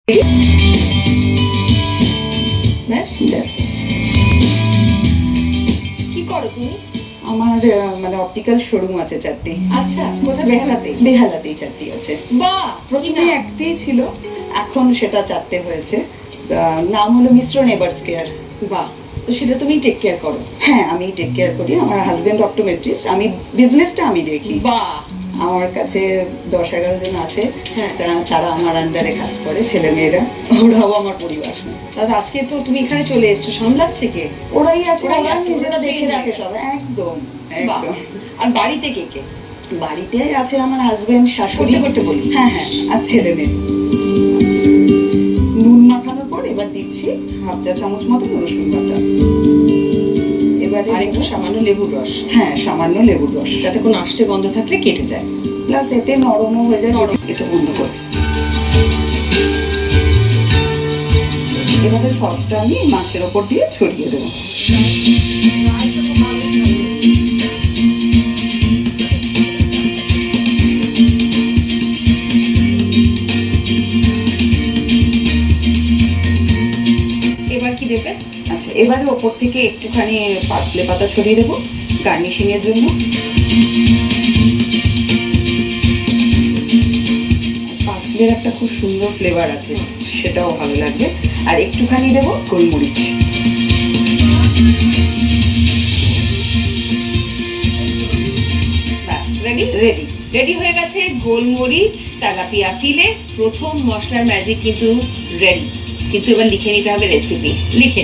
কি করো তুমি? আমার মানে অপটিক্যাল শোরুম আছে চারটি। আচ্ছা, কোথায়? বেহালাতে? বেহালাতেই চারটি আছে। বাহ! প্রথমে একটাই ছিল, এখন সেটা চারটে হয়েছে। নাম হলো মিশ্র নেবার্স কেয়ার। বাহ! তো সেটা তুমি টেক কেয়ার করো? হ্যাঁ, আমি টেক কেয়ার করি। আমার হাজবেন্ড অপটোমেট্রিস্ট, আমি বিজনেসটা আমি দেখি। বাহ! আমার কাছে 10-11 জন আছে, হ্যাঁ। তারা আমার আন্ডারে কাজ করে, ছেলে মেয়েরা, ওরাও আমার পরিবার। দাদা, আজকে তো তুমি এখানে চলে এসছো, সামলাচ্ছে কে? ওরাই আছে, ওরাই ওরা আছে, নিজেরা ওরা দেখে পেয়ে রাখে যায়। সব। একদম বাহ! একদম। আর বাড়িতে কে কে? বাড়িতে আছে আমার হাজবেন্ড, শাশুড়ি, করতে করতে বলি। হ্যাঁ হ্যাঁ, আর ছেলে মেয়ে। নুন মাখানোর পর এবার দিচ্ছি 1/2 চা চামচ মতো রসুন বাটা। এবারে আর একটু সামান্য লেবুর রস। হ্যাঁ, সামান্য লেবুর রস, যাতে কোনো আষ্টে গন্ধ থাকলে কেটে যায়। প্লাস এতে নরমও হয়ে যায়। এটা বন্ধ কর। এবারে সসটা আমি মাছের ওপর দিয়ে ছড়িয়ে দেবো। এবার কি দেবে? আচ্ছা, এবারে ওপর থেকে একটুখানি পার্সলে পাতা ছড়িয়ে দেবো গার্নিশিং এর জন্য। পার্সলের একটা খুব সুন্দর ফ্লেভার আছে, সেটাও ভালো লাগবে। আর একটুখানি দেবো গোলমরিচ। রেডি রেডি রেডি হয়ে গেছে গোলমরিচ তেলাপিয়া ফিলে। প্রথম মশলার ম্যাজিক কিন্তু রেডি। কিন্তু এবার লিখে নিতে হবে রেসিপি। লিখে